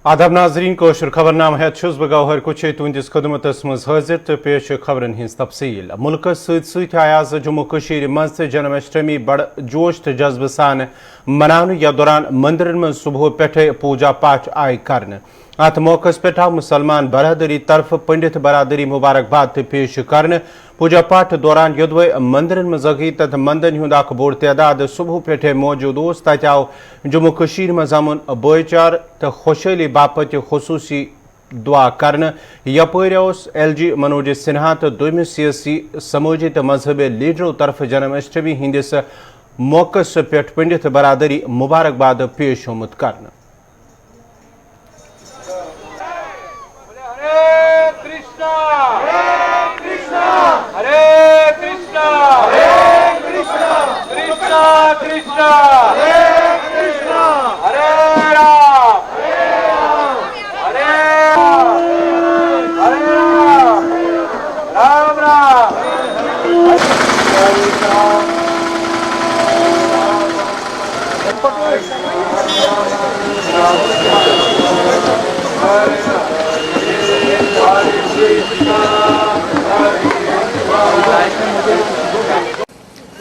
आदाब नाजरीन कोशर खबरनाम है बह गौहर कुछ तुंदिस खदमतस मज हाजिर तो पेश खबरन हिंस तफसील मुल्कस सत आय आज जम्मू कशीर मज जन्माष्टमी बड़ जोश तो जज्बे सान मनाने या दौरान मंदिरन में सुबह पे पूजा पाठ आय कर अत मौकस पे आव मुसलमान बरदरी तरफ पंडित बरदरी मुबारकबाद पेश कर पूजा पाठ दौरान योदवे मंदिरन में गई तथ मंदन हुंद बोड़ तादाद सुबह पे मौजूद तत आव जम्मू कशीर मज अमन भाईचार तो खुशहाली बापत खसूसी दुआ कर यपर LG मनोज सिन्हा तो दोम सियासी समाजी तो मजहबी लीडरों तरफ जन्माष्टमी हंदिस मौकस पे पंडित बरदरी मुबारकबाद पेश होमुत कर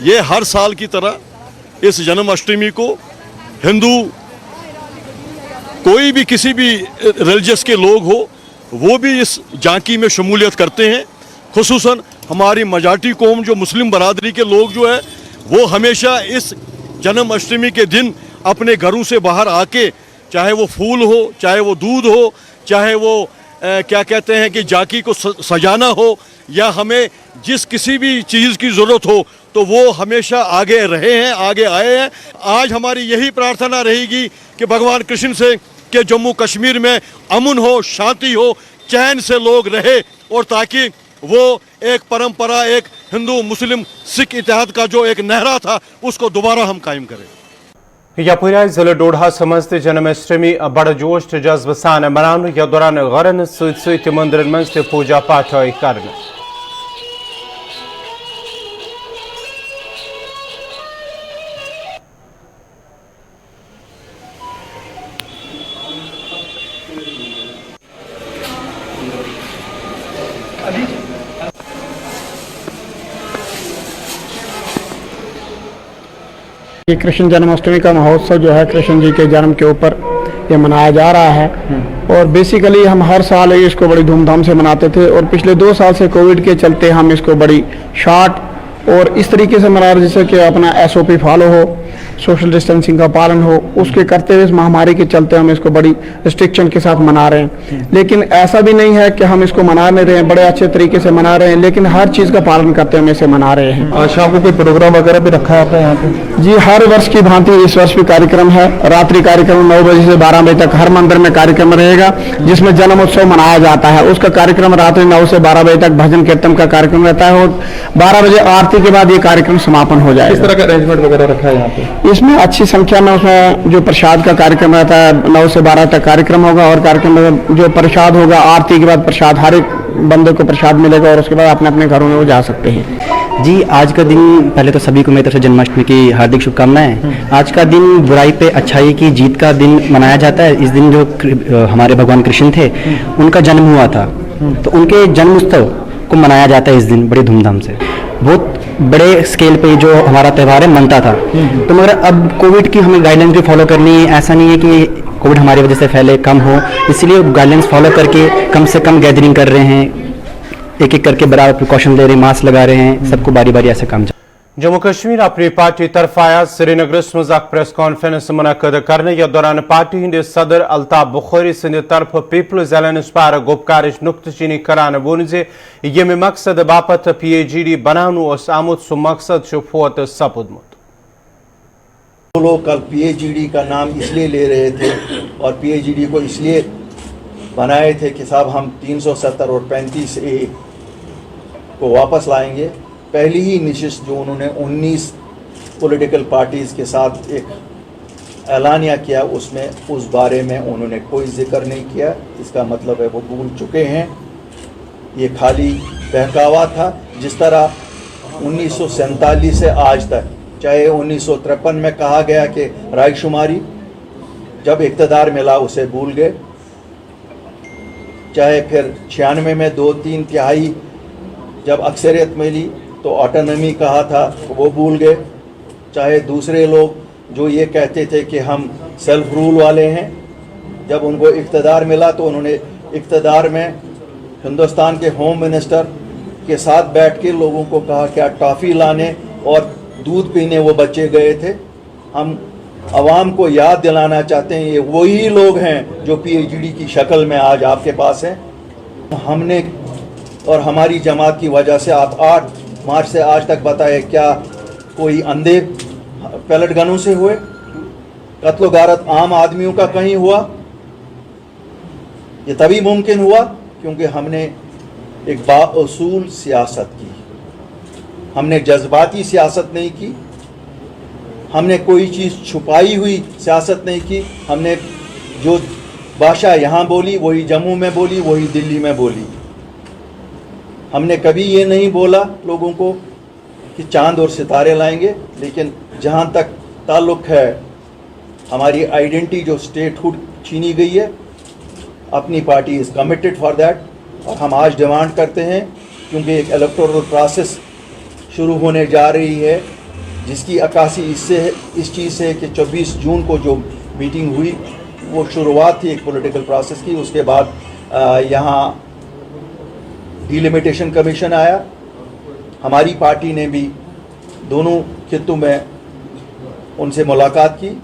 ये हर साल की तरह इस जन्माष्टमी को हिंदू कोई भी किसी भी रिलीजियस के लोग हो वो भी इस झांकी में शमूलियत करते हैं। खुसूसन हमारी मजाटी कौम जो मुस्लिम बरादरी के लोग जो है वो हमेशा इस जन्माष्टमी के दिन अपने घरों से बाहर आके चाहे वो फूल हो, चाहे वो दूध हो, चाहे वो क्या कहते हैं कि झांकी को सजाना हो या हमें जिस किसी भी चीज़ की ज़रूरत हो तो वो हमेशा आगे रहे हैं, आगे आए हैं। आज हमारी यही प्रार्थना रहेगी कि भगवान कृष्ण से कि जम्मू कश्मीर में अमन हो, शांति हो, चैन से लोग रहे और ताकि वो एक परंपरा, एक हिंदू मुस्लिम सिख इतिहाद का जो एक नहरा था उसको दोबारा हम कायम करें। यपर जिले डोडा समस्त जन्माष्टमी बड़ जोश तो जज्बे सान मनाने या दौरान गरन सत मंदिरन मज पूजा पाठ आय कर ये कृष्ण जन्माष्टमी का महोत्सव जो है कृष्ण जी के जन्म के ऊपर ये मनाया जा रहा है और बेसिकली हम हर साल इसको बड़ी धूमधाम से मनाते थे और पिछले 2 साल से कोविड के चलते हम इसको बड़ी शॉर्ट और इस तरीके से मना रहे जैसे कि अपना SOP फॉलो हो, सोशल डिस्टेंसिंग का पालन हो, उसके करते हुए इस महामारी के चलते हम इसको बड़ी रिस्ट्रिक्शन के साथ मना रहे हैं। लेकिन ऐसा भी नहीं है कि हम इसको मना नहीं रहे हैं, बड़े अच्छे तरीके से मना रहे हैं, लेकिन हर चीज़ का पालन करते हुए हम इसे मना रहे हैं। शाम को कोई प्रोग्राम वगैरह भी रखा है आपने यहाँ पे? जी, हर वर्ष की भांति इस वर्ष भी कार्यक्रम है। रात्रि कार्यक्रम 9 बजे से 12 बजे तक हर मंदिर में कार्यक्रम रहेगा जिसमें जन्मोत्सव मनाया जाता है। उसका कार्यक्रम रात्रि 9 से 12 बजे तक भजन कीर्तन का कार्यक्रम रहता है और 12 बजे आरती के बाद ये कार्यक्रम समापन हो जाएगा। किस तरह का अरेंजमेंट वगैरह रखा है यहाँ पे? इसमें अच्छी संख्या में उसमें जो प्रसाद का कार्यक्रम रहता है 9 से 12 तक कार्यक्रम होगा और कार्यक्रम में जो प्रसाद होगा आरती के बाद प्रसाद हर एक बंदे को प्रसाद मिलेगा और उसके बाद अपने अपने घरों में वो जा सकते हैं। जी, आज का दिन पहले तो सभी को मेरी तरफ से जन्माष्टमी की हार्दिक शुभकामनाएं। आज का दिन बुराई पे अच्छाई की जीत का दिन मनाया जाता है। इस दिन जो हमारे भगवान कृष्ण थे उनका जन्म हुआ था तो उनके जन्म उत्सव को मनाया जाता है इस दिन बड़ी धूमधाम से। बहुत बड़े स्केल पे जो हमारा त्यौहार है मनता था तो मगर अब कोविड की हमें गाइडलाइंस भी फॉलो करनी है। ऐसा नहीं है कि कोविड हमारी वजह से फैले, कम हो, इसलिए गाइडलाइंस फॉलो करके कम से कम गैदरिंग कर रहे हैं, एक एक करके बराबर प्रिकॉशन ले रहे हैं, मास्क लगा रहे हैं, सबको बारी बारी ऐसे काम। जम्मू कश्मीर अपनी पार्टी तरफ आया श्रीनगर मज प्रेस कॉन्फ्रेंस मुनद करने या दौरान पार्टी हंदे सदर अल्ताफ बुखारी सद तरफ पीपल्स अलायंस पार गुपकार नुक्तचीनी करान वोन ये मकसद बापत PAGD बनानु आमुत सह मकसद फोत सपुदमुत। लोग कल PAGD का नाम इसलिए ले रहे थे और PAGD को इसलिए बनाए थे कि साहब हम 370 और 35A को वापस लाएंगे। पहली ही नशिस्त जो उन्होंने 19 पॉलिटिकल पार्टीज़ के साथ एक ऐलानिया किया उसमें उस बारे में उन्होंने कोई जिक्र नहीं किया। इसका मतलब है वो भूल चुके हैं, ये खाली बहकावा था। जिस तरह 1947 से आज तक, चाहे 1953 में कहा गया कि रायशुमारी जब इक़्तिदार मिला उसे भूल गए, चाहे फिर 96 में 2/3 तिहाई जब अक्सरियत मिली तो ऑटोनॉमी कहा था वो भूल गए, चाहे दूसरे लोग जो ये कहते थे कि हम सेल्फ रूल वाले हैं, जब उनको इक़्तिदार मिला तो उन्होंने इक़्तिदार में हिंदुस्तान के होम मिनिस्टर के साथ बैठ के लोगों को कहा क्या टॉफ़ी लाने और दूध पीने वो बच्चे गए थे। हम आवाम को याद दिलाना चाहते हैं ये वही लोग हैं जो PhD की शक्ल में आज आपके पास हैं। हमने और हमारी जमात की वजह से आप 8 मार्च से आज तक बताए क्या कोई अंधे पैलेट गनों से हुए, कत्ल गारत आम आदमियों का कहीं हुआ? ये तभी मुमकिन हुआ क्योंकि हमने एक बाउसूल सियासत की, हमने जज्बाती सियासत नहीं की, हमने कोई चीज़ छुपाई हुई सियासत नहीं की। हमने जो भाषा यहाँ बोली वही जम्मू में बोली, वही दिल्ली में बोली। हमने कभी ये नहीं बोला लोगों को कि चांद और सितारे लाएंगे, लेकिन जहाँ तक ताल्लुक़ है हमारी आइडेंटिटी जो स्टेटहुड छीनी गई है, अपनी party is committed for that. और हम आज डिमांड करते हैं क्योंकि एक इलेक्टोरल प्रोसेस शुरू होने जा रही है जिसकी अक्कासी इस चीज़ से कि 24 जून को जो मीटिंग हुई वो शुरुआत थी एक पॉलिटिकल प्रोसेस की। उसके बाद यहाँ डिलिमिटेशन कमीशन आया, हमारी पार्टी ने भी दोनों खित्तों में उनसे मुलाकात की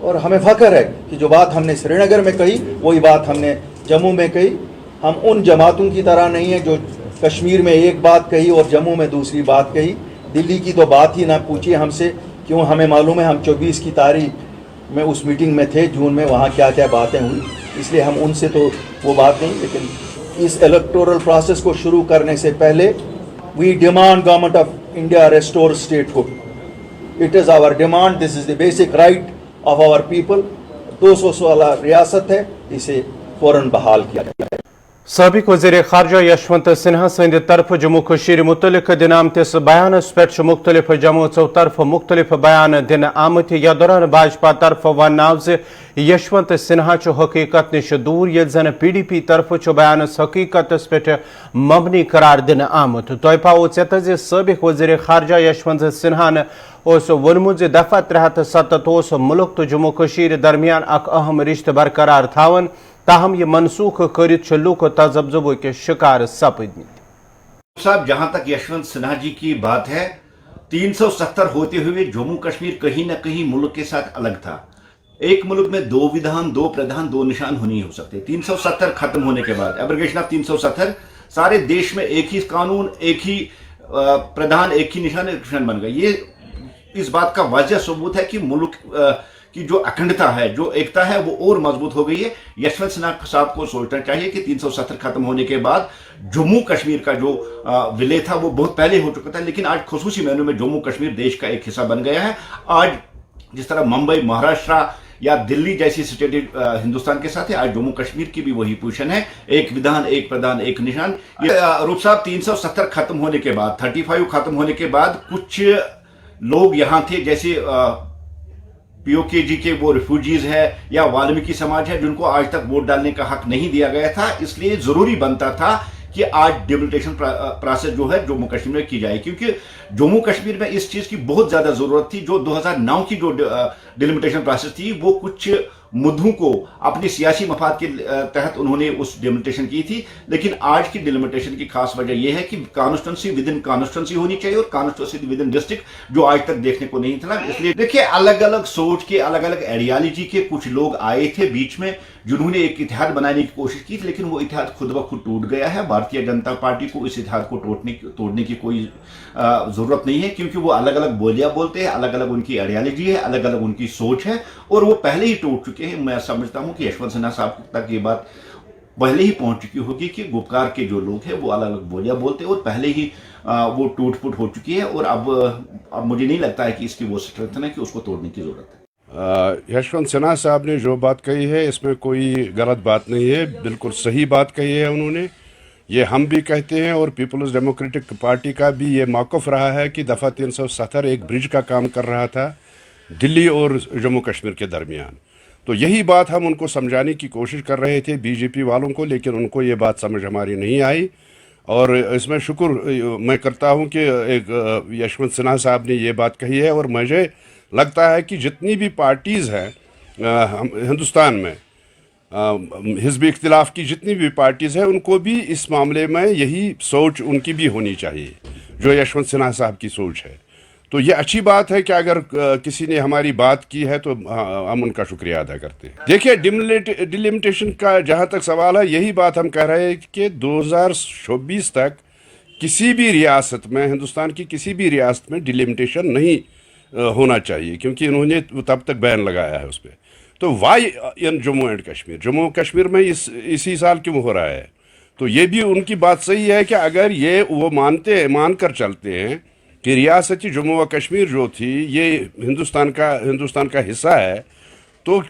और हमें फ़ख्र है कि जो बात हमने श्रीनगर में कही वही बात हमने जम्मू में कही। हम उन जमातों की तरह नहीं है जो कश्मीर में एक बात कही और जम्मू में दूसरी बात कही। दिल्ली की तो बात ही ना पूछिए हमसे, क्यों हमें मालूम है हम 24 की तारीख में उस मीटिंग में थे जून में, वहाँ क्या क्या बातें हुई, इसलिए हम उनसे तो वो बात नहीं। लेकिन इस इलेक्टोरल प्रोसेस को शुरू करने से पहले we demand government of India restore statehood. It is our demand, this is the basic right of our people. 216 रियासत है, इसे फ़ौरन बहाल किया जाए। साबिक वज़ीर ख़ारजा यशवंत सिन्हा सहिंद तरफ जम्मू कश्मीर मुतल्लिक़ दिन आमतिस बयानस पे मुख्तलिफ जमातों तरफ मुख्तलिफ बयान दिन आमत। यथ दौरान भाजपा तरफ वनाव यशवंत सिन्हा हकीकत नश दूर ये जन PDP तरफ बयानस हकीकत पे मबनी करार दिन आमुत। तह पाओ चेत साबिक वज़ीर ख़ारजा यशवंत सिन्हान वोनमुत दफ़ा 307 मुल्क तो जम्मू कश्मीर दरमियान अक अहम रिश्त बरकरार थावन, ताहम ये मनसूख करित लूक तजब्जुब के शिकार सपदमत। साहब, जहां तक यशवंत सिन्हा जी की बात है, 370 होते हुए जम्मू कश्मीर कहीं ना कहीं मुल्क के साथ अलग था। एक मुल्क में 2 विधान 2 प्रधान 2 निशान हो नहीं हो सकते। 370 खत्म होने के बाद एब्रिगेशन ऑफ 370 सारे देश में एक ही कानून, एक ही प्रधान, एक ही निशान बन गए। ये इस बात का वाज़ह सबूत है कि मुल्क की जो अखंडता है, जो एकता है, वो और मजबूत हो गई है। यशवंत सिन्हा साहब को सोचना चाहिए कि 370 खत्म होने के बाद जम्मू कश्मीर का जो विलय था वो बहुत पहले हो चुका था, लेकिन आज खुसूसी मैनू में जम्मू कश्मीर देश का एक हिस्सा बन गया है। आज जिस तरह मुंबई, महाराष्ट्र या दिल्ली जैसी स्टेट हिंदुस्तान के साथ है, आज जम्मू कश्मीर की भी वही पोजीशन है, एक विधान, एक प्रधान, एक निशान। रूप साहब, 370 खत्म होने के बाद, 35 खत्म होने के बाद कुछ लोग यहाँ थे जैसे POK जी के वो रिफ्यूजीज है या वाल्मीकि समाज है जिनको आज तक वोट डालने का हक नहीं दिया गया था। इसलिए जरूरी बनता था कि आज डिलिमिटेशन प्रोसेस जो है जम्मू कश्मीर में की जाए, क्योंकि जम्मू कश्मीर में इस चीज की बहुत ज्यादा जरूरत थी। जो 2009 की जो डिलिमिटेशन प्रोसेस थी वो कुछ मुद्दों को अपनी सियासी मफाद के तहत उन्होंने उस डिलिमिटेशन की थी, लेकिन आज की डिलिमिटेशन की खास वजह यह है कि कॉन्स्टिट्यूंसी विद इन कॉन्स्टिट्यूंसी होनी चाहिए और कॉन्स्टिट्यूंसी विद इन डिस्ट्रिक्ट, जो आज तक देखने को नहीं था। इसलिए देखिए, अलग अलग सोच के, अलग अलग आइडियालॉजी के कुछ लोग आए थे बीच में जिन्होंने एक इतिहाद बनाने की कोशिश की थी, लेकिन वो इतिहाद खुद ब खुद टूट गया है। भारतीय जनता पार्टी को इस इतिहाद को तोड़ने की कोई जरूरत नहीं है, क्योंकि वो अलग अलग बोलियां बोलते हैं, अलग अलग उनकी आइडियालॉजी है, अलग अलग उनकी सोच है और वो पहले ही टूट चुके हैं। मैं समझता हूं कि यशवंत सिन्हा साहब तक ये बात पहले ही पहुंच चुकी होगी कि गुपकार के जो लोग हैं वो अलग अलग बोलियां बोलते हैं और पहले ही वो टूट फूट हो चुकी है और अब मुझे नहीं लगता है कि इसकी वो स्ट्रेंथ है कि उसको तोड़ने की जरूरत है। यशवंत सिन्हा साहब ने जो बात कही है इसमें कोई गलत बात नहीं है, बिल्कुल सही बात कही है उन्होंने। ये हम भी कहते हैं और पीपल्स डेमोक्रेटिक पार्टी का भी ये मौक़िफ़ रहा है कि दफ़ा 370 एक ब्रिज का काम कर रहा था दिल्ली और जम्मू कश्मीर के दरमियान। तो यही बात हम उनको समझाने की कोशिश कर रहे थे बीजेपी वालों को, लेकिन उनको ये बात समझ हमारी नहीं आई। और इसमें शुक्र मैं करता हूँ कि एक यशवंत सिन्हा साहब ने ये बात कही है। और मुझे लगता है कि जितनी भी पार्टीज़ हैं हिंदुस्तान में, हिज़्ब इख्तिलाफ की जितनी भी पार्टीज़ हैं, उनको भी इस मामले में यही सोच उनकी भी होनी चाहिए जो यशवंत सिन्हा साहब की सोच है। तो ये अच्छी बात है कि अगर किसी ने हमारी बात की है तो हम उनका शुक्रिया अदा करते हैं। देखिए, डिलिमिटेशन का जहाँ तक सवाल है, यही बात हम कह रहे हैं कि 2024 तक किसी भी रियासत में, हिंदुस्तान की किसी भी रियासत में डिलिमिटेशन नहीं होना चाहिए, क्योंकि इन्होंने तब तक बैन लगाया है उस पर। तो why in Jammu and Kashmir, Jammu Kashmir में इसी साल क्यों हो रहा है? तो ये भी उनकी बात सही है कि अगर ये वो मान कर चलते हैं कि रियासती जम्मू व कश्मीर जो थी ये हिंदुस्तान का हिस्सा है, तो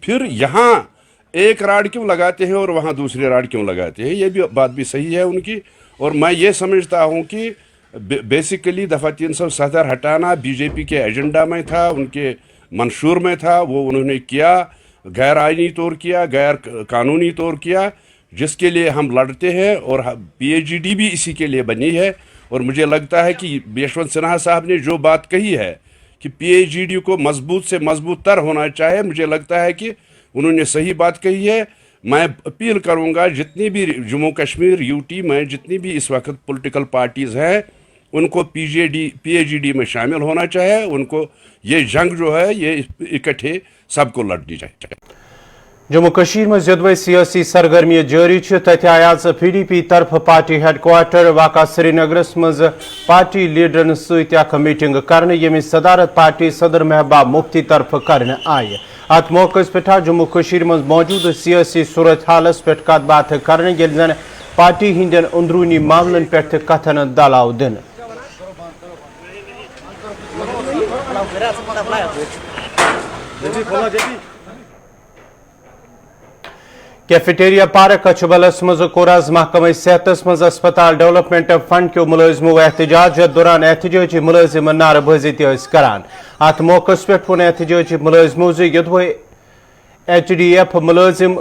फिर यहाँ एक राड क्यों लगाते हैं और वहाँ दूसरी राड क्यों लगाते हैं? ये भी बात भी सही है उनकी। और मैं ये समझता हूँ कि बेसिकली दफ़ा 370 हटाना बीजेपी के एजेंडा में था, उनके मंशूर में था, वो उन्होंने किया, गैर आइनी तौर किया, गैर कानूनी तौर किया, जिसके लिए हम लड़ते हैं। और PAGD भी इसी के लिए बनी है। और मुझे लगता है कि यशवंत सिन्हा साहब ने जो बात कही है कि PAGD को मजबूत से मजबूत तर होना चाहिए, मुझे लगता है कि उन्होंने सही बात कही है। मैं अपील करूंगा जितनी भी जम्मू कश्मीर UT में जितनी भी इस वक्त पॉलिटिकल पार्टीज़ हैं, उनको PAGD में शामिल होना चाहिए। उनको ये जंग जो है ये इकट्ठे सबको लड़नी चाहिए। जम्मू कश्मीर में जदवे सियासी सरगर्मी जारी तथ आय आज PDP तरफ पार्टी हेडक्वार्टर वाक़ा श्रीनगरस मज पार्टी लीडरन सत मीटिंग कर यमि सदारत पार्टी सदर महबूब मुफ्ती तरफ कर आय। अत मौके पे जम्मू कश्मीर में मौजूद सियासी सूरत हालस पे कत बात कर जन पार्टी हिंदन अंदरूनी मामलन पे कथन दलाव दिन। कैफेटेरिया पार्क कछबलस मज कोर आज महकमा सेहतस मज अस्पताल डेवलपमेंट फंड के मुलजिमो एहतजाज दौरान एहतजाजी मुलजिम नारबाजी करान। अत मौके पे वो एहतजाजी मुलजिमो यदवे HDF मुलजिम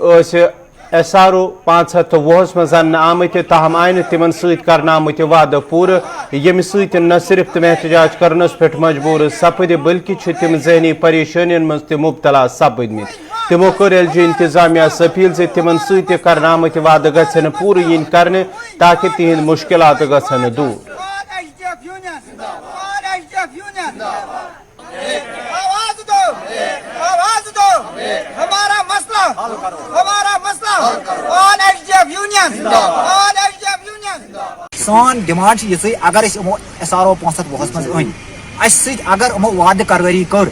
SRO 510 मज अन्न आमत, ताहम आय तिमन सर आमत वाद पूर, यम सत न सिर्फ तम एहतजाज करनस पे मजबूर सपद बल्कि तिम जहनी परेशानियन मज ते मुबतला सपदमित। तिमो कर LG इंतजामिया अपील से तिमन सत आमत वाद गन पूर इन कर ताकि तिहद मुश्किलात गन दूर। सान डिमांड ये अगर SRO 510 मज अन अगर यमो वाद कारवाई कर,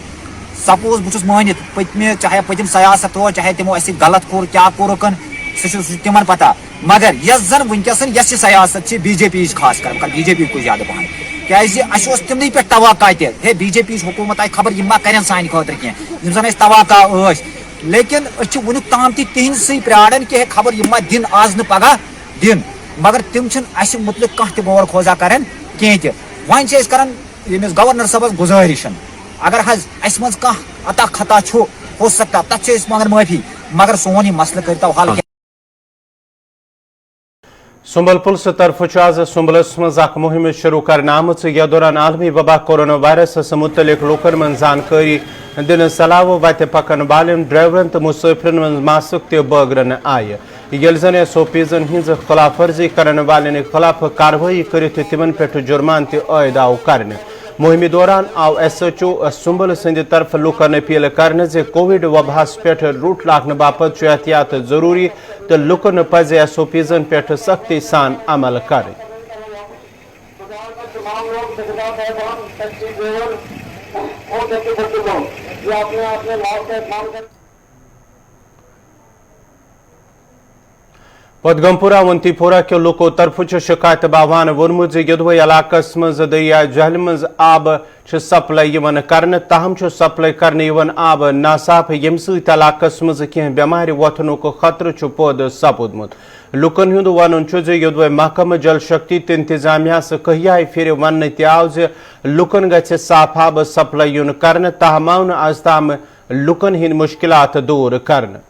सपोज बहुत मानित पत्म चाहे पतिम सयासत हो, चाहे तिमो गलत कोर क्या कोरकन सह तिमन पता, मगर यस जन वनकस यस सयासत BJP खास कर BJP को ज्यादा पहन क्या तमन पे तवक्का हे BJP हुकूमत आई खबर यह कर सान खतर कह जन तवक्का, लेकिन वुन ताम तिहद प्राड़न कि खबर यह दिन आज न पगह दिन, मगर तिम मुतल कह गौर खोजा कर कह वन कर गवर्नर साहब गुजारिश अगर अस मज अता खता हो सकता तथ मगर माफी, मगर सोन यह मसल करता हल। सुंबल पुलिस तरफ आज सुंबलस मज मुहिम शुरू करना यथ दौरान आलमी वबा कोरोना वायरस मुतलिक लूकन मन जानकारी दिन सलाह वत पकन वालन ड्राइवरन तो मुसाफिरन मन मास्क ते बगरन आय। यल जन SOP'जन हिंज खिलाफ वर्जी करन वालन खिलाफ कार्रवाई करित तिमन पे जुर्मान ते आयद आव कर। मुहिम दौरान आव SHO सुंबल सद तरफ लूकन अपील कर कोविड वबास पे रूट लान बापत एहतियात जरूरी तो लूकन पज SOP'जन पे सख्ती सान अमल कर। पदगमपुरा वंतीपोरा के लोको तरफ शिकायत बावान वोनमुत यदवे इलाकस मज दरिया जहल मज आब सप्लाई कर, ताहम सप्लाई कर आब नासाफ यम इलाकस मज कह बेमार वथनुक खतर पद सपुदमुत। लुकन हुंद वन यदवे महकमा जल शक्ति तो इंतजामिया कहिया फिर वन आव लुकन गि साफ आब सप्लाई कर, ताहम आज ताम लुकन हिंद मुश्किलात दूर करन।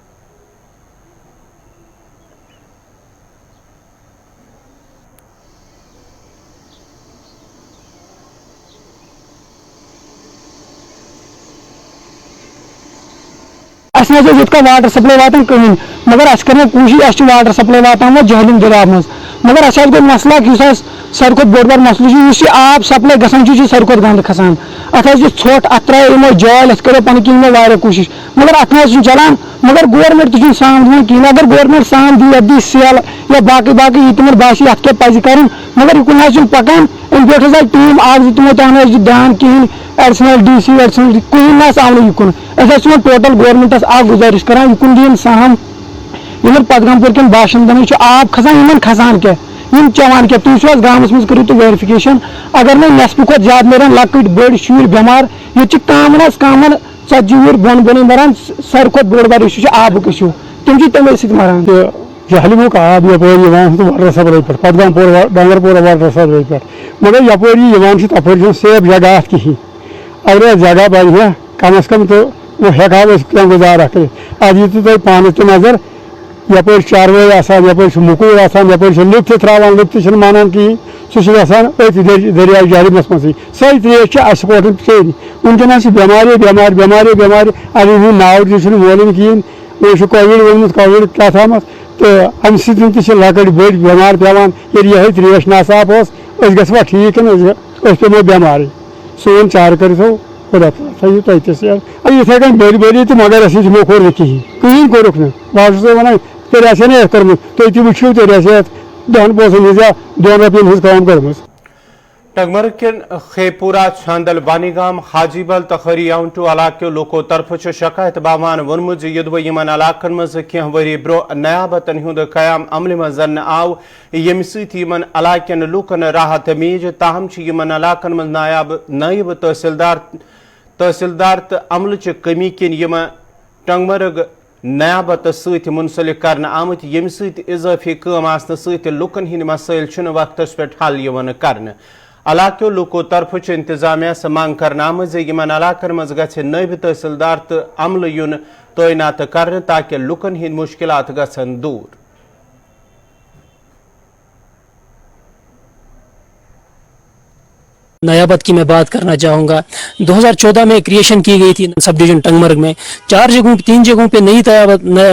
का वाटर सप्लाई वातान कहीं मगर अस कर कोशिश वाटर सप्लाई वातान वो जहलिम दरिया मज मगर अस गो मसला सारे खुद बोड़ बार मसल आब सप्लाई गसान सारे खुद गंद खसान अत ोट अत त्रा यमो जाल अस करो पन किन में कोशिश मगर अत चलान मगर गवर्नमेंट तुम साम दिन कहें अगर गवर्नमेंट साम दी अत दी सेल या बाकी बाकी ये तुम बासी अत क्या पज कर मगर युन पकान अम पे टीम आज तमो तहन ध्यान कहें एडिशनल DC एडिशनल कहीं ना आव युन अस टोटल गवर्नमेंटस गुजारिश करान युन दिन साम इन पदगमपुर कन बाशिंदन आब खसान खसान क्या चवान क्या तुम गाँव मज करो तो वेरिफिकेशन अगर नहीं नस्फ खुद ज्यादा मरान लकट बड़ शुर बेमार ये कामन कामन 40 वुर बोन बोन मरान सारे खुद बोड़ बार इशू आबुक इशू तम तमे सत मरान जहलिमुक आब यपर वाटर सप्लाई पे पदगमपुर डंगरपुर वाटर सप्लाई पे मगर यपर तपर सेफ जगह कहीं अगर जगह बन कम अज कम तो वो हेको गुजारा कर आज ये तुम पान ते नजर यपर चारवे यपर मुकूर यपर लिफ्ट त्रावान लिफ्ट मानान कहीं सह दरिया जहलिमस मज सही त्रेश कोटन सेरी वनकस बेमारी बेमार बेमारी बेमारी अभी नाव तक वोलन कहें वो कोविड वोनमुत कोविड क्या थामत तो अम सत लकट बड़ बेमार पेवान ये त्रेश नासाफ गवा ठीक पे बेमार सोन चार करो खुदा थो तथस इथे कन बड़ी बड़ी तो मगर अस खोर कहीं कोरुक बहुत वन तेरे कर्म तुम वो तेरे 10 पोसन हज 2 रुपये हज काम कर्म। टंगमर्ग किन खेपुरा छांदल बानीगाम हाजीबल तो खरी आउंटू इलाको लोको तरफ शिकायत बावान वोनमुत युद्व यमन इलाकन मज कह वरी ब्रो नयाबतन हुंद कयाम अमल मज आव यम सत यमन इलाकन लूकन राहत मीज ताहम यमन इलाकन मज नायब तहसीलदार तो अमल कमी किन यम टंगमर्ग नयाबत सत मुंसलिक कर आमत यम सत इजाफी काम आसन सत लुकन हिंद मसाइल वक्तस पे हल यवन कर इलाको लुको तरफ इंतजामिया से मांग कर आमत यमन इलाकन मज गि नायब तहसीलदार तो अमल युन तैनात कर ताकि लुकन हिंद मुश्किलात गसन दूर। नयाबत की मैं बात करना चाहूँगा। 2014 में क्रिएशन की गई थी सब डिवीजन टंगमर्ग में 3 जगहों पे नई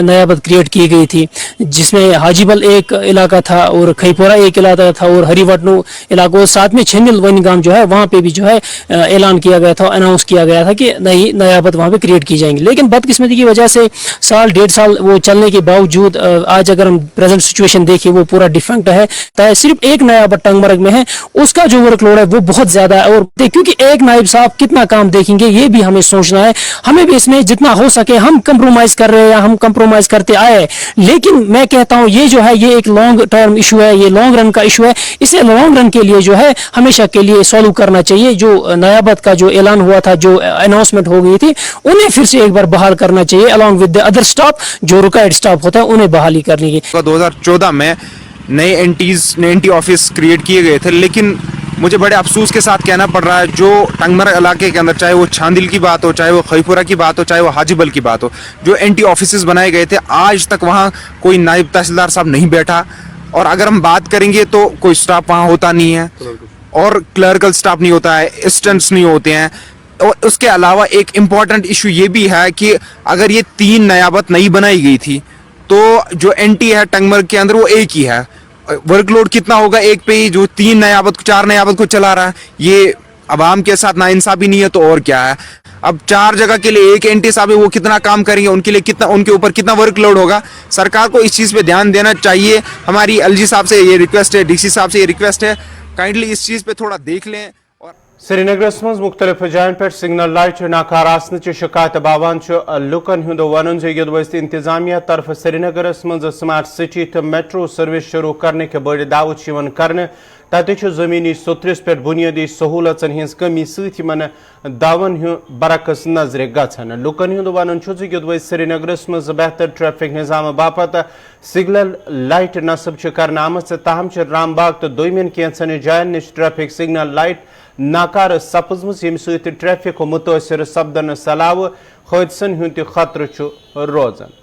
नयाबत क्रिएट की गई थी जिसमें हाजीबल एक इलाका था और खईपोरा एक इलाका था और हरिवटनू इलाकों साथ में छेनिल वनगाम जो है वहाँ पे भी जो है ऐलान किया गया था अनाउंस किया गया था कि नई नयाबत वहाँ पे क्रिएट की जाएंगी। लेकिन बदकिस्मती की वजह से साल 1.5 साल वो चलने के बावजूद आज अगर हम प्रेजेंट सिचुएशन देखें वो पूरा डिफरेंट है। सिर्फ एक नयाबत टंगमर्ग में है उसका जो वर्कलोड है वो बहुत ज्यादा है और क्योंकि एक नायब साहब कितना काम देखेंगे ये भी हमें सोचना है। हमें भी इसमें जितना हो सके हम कंप्रोमाइज कर रहे हैं या हम कंप्रोमाइज करते आए लेकिन मैं कहता हूं ये जो है ये एक लॉन्ग टर्म इशू है ये लॉन्ग रन का इशू है। इसे लॉन्ग रन के लिए जो है हमेशा के लिए सॉल्व करना चाहिए। जो नयाबत का जो ऐलान हुआ था जो अनाउंसमेंट हो गई थी उन्हें फिर से एक बार बहाल करना चाहिए along with the other staff जो रिक्वायर्ड स्टाफ होता है उन्हें बहाली करने की। 2014 में नए एंटी ऑफिस क्रिएट किए गए थे लेकिन मुझे बड़े अफसोस के साथ कहना पड़ रहा है जो टंगमर्ग इलाके के अंदर चाहे वो छांदिल की बात हो चाहे वो खईपुरा की बात हो चाहे वो हाजीबल की बात हो जो एंटी ऑफिस बनाए गए थे आज तक वहाँ कोई नायब तहसीलदार साहब नहीं बैठा और अगर हम बात करेंगे तो कोई स्टाफ वहाँ होता नहीं है और क्लर्कल स्टाफ नहीं होता है असिस्टेंट्स नहीं होते हैं। और उसके अलावा एक इम्पॉर्टेंट इशू ये भी है कि अगर ये 3 नयाबत नई बनाई गई थी तो जो एंटी है टंगमर्ग के अंदर वो एक ही है। वर्कलोड कितना होगा एक पे ही जो 3 नयाबत को 4 नयाबत को चला रहा है ये अवाम के साथ नाइंसाफी नहीं है तो और क्या है। अब 4 जगह के लिए एक एंटी साहब है वो कितना काम करेंगे उनके लिए कितना उनके ऊपर कितना वर्कलोड होगा। सरकार को इस चीज़ पे ध्यान देना चाहिए। हमारी LG साहब से ये रिक्वेस्ट है DC साहब से ये रिक्वेस्ट है काइंडली इस चीज़ पे थोड़ा देख लें। श्रीनगर मज मुख्तलिफ जायन पे सिग्नल लाइट नाकार आसन शिकायत बावान लुकन हुंद वन युद्ध इंतजामिया तरफ श्रीनगर मज स्मार्ट सिटी तो मेट्रो सर्विस शुरू करने के बड़ दावत कर تتہ زمینی سترس پہ بنیادی سہولتن ہز کمی ستن دعون برعکس نظر گھان لکن ہند ون یودوی سری نگرس مز بہتر ٹریفک نظام باپت سگنل لائٹ نصب کرنا آمت تاہم رام باغ تو دومین کینچن جائن نش ٹریفک سگنل لائٹ ناکار سپزم یم ست ٹریفک متاثر سپدن علاوہ حادثن ہند تہ خطرہ روزان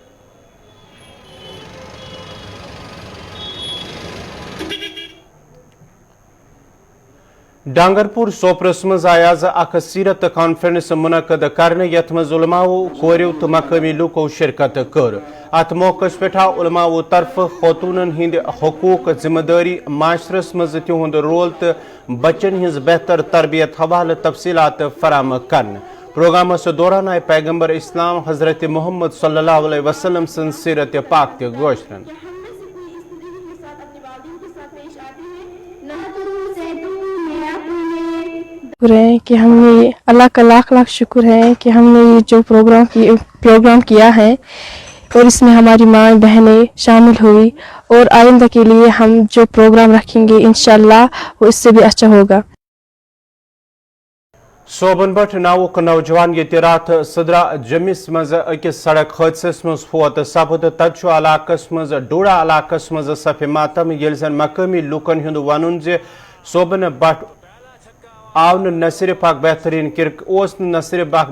ڈانگرپور سوپرس مز آئی آز اخ سیرت کانفرنس منعقد کرنے یت مز علماء کوریو تو مقامی لوکو شرکت کر ات موقع پہ علماء طرف خواتون ہند حقوق ذمہ داری معاشرس مز تہد رول تو بچن ہز بہتر تربیت حوالہ تفصیلات فراہم کرنے پروگرامس دوران آئی پیغمبر اسلام حضرت محمد صلی اللہ علیہ وسلم سن سیرت پاک تہ گوشرن شکر ہے کہ ہم نے اللہ کا لاکھ لاکھ شکر ہے کہ ہم نے یہ جو پروگرام کیا ہے اور اس میں ہماری ماں بہنیں شامل ہوئی اور آئندہ کے لیے ہم جو پروگرام رکھیں گے انشاءاللہ وہ اس سے بھی اچھا ہوگا. صوبن بٹ ناوک نوجوان یہ رات صدرہ جمس مز اکس سڑک حادثس مز فوت سپد تت علاقس مز ڈوڑا علاقس مز سف ماتم یل زن مقامی لوکن ہند ون صوبن بٹ آو نہ صرف اخ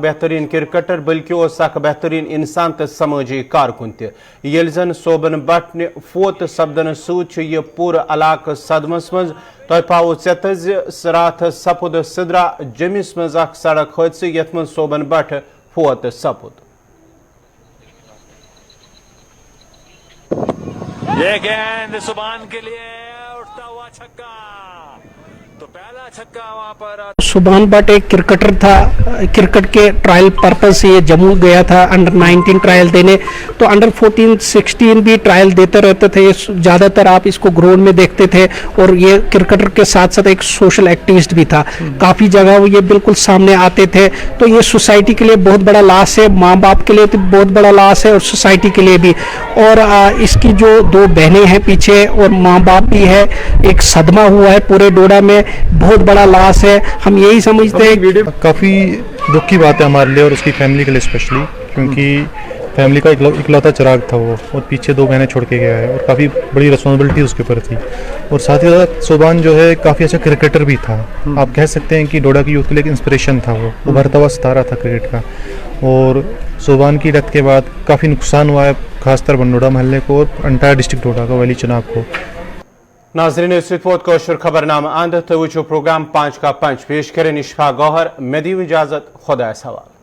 بہترین کرکٹر بلکہ اخ بہترین انسان تو سماجی کارکن تل زن صوبن بٹ فوت سپدن ست یہ پور علاقہ صدمس مز تہ پاو ژےٚ رات سپد صدرہ جمس مز اخ سڑک حادثہ یت من صوبن بٹ فوت سپد. یہ گیند سبحان کے لیے اٹھتا ہوا چھکا تو پہلا چھکا وہاں پر. سبحان بٹ ایک کرکٹر تھا. کرکٹ کے ٹرائل پرپز سے یہ جموں گیا تھا انڈر 19 ٹرائل دینے, تو انڈر 14 16 بھی ٹرائل دیتے رہتے تھے. زیادہ تر آپ اس کو گراؤنڈ میں دیکھتے تھے, اور یہ کرکٹر کے ساتھ ساتھ ایک سوشل ایکٹیوسٹ بھی تھا. کافی جگہ وہ یہ بالکل سامنے آتے تھے. تو یہ سوسائٹی کے لیے بہت بڑا لاس ہے, ماں باپ کے لیے تو بہت بڑا لاس ہے, اور سوسائٹی کے لیے بھی. اور اس کی جو دو بہنیں ہیں پیچھے اور ماں باپ بھی ہے, ایک صدمہ ہوا ہے پورے ڈوڈا میں, بہت بڑا لاس ہے. ہم یہی سمجھتے ہیں کافی دکھ کی بات ہے ہمارے لیے اور اس کی فیملی کے لیے اسپیشلی, کیونکہ فیملی کا اکلوتا چراغ تھا وہ, اور پیچھے دو بہنیں چھوڑ کے گیا ہے, اور کافی بڑی رسپانسبلٹی اس کے اوپر تھی. اور ساتھ ہی ساتھ صوبان جو ہے کافی اچھا کرکٹر بھی تھا. آپ کہہ سکتے ہیں کہ ڈوڈا کی یوتھ کے لیے ایک انسپریشن تھا, وہ ابھرتا ہوا ستارہ تھا کرکٹ کا. اور صوبان کی ڈیتھ کے بعد کافی نقصان ہوا ہے, خاص طر بنڈوڈا محلے کو اور انٹائر ڈسٹرکٹ ڈوڈا کو, ویلی چناب کو. ناظرین اس وقت کوشر خبر نامہ اند تو وچو پروگرام 5 کا 5 پیش کریں اشفاق گوہر. میں دیو اجازت, خدا سوال.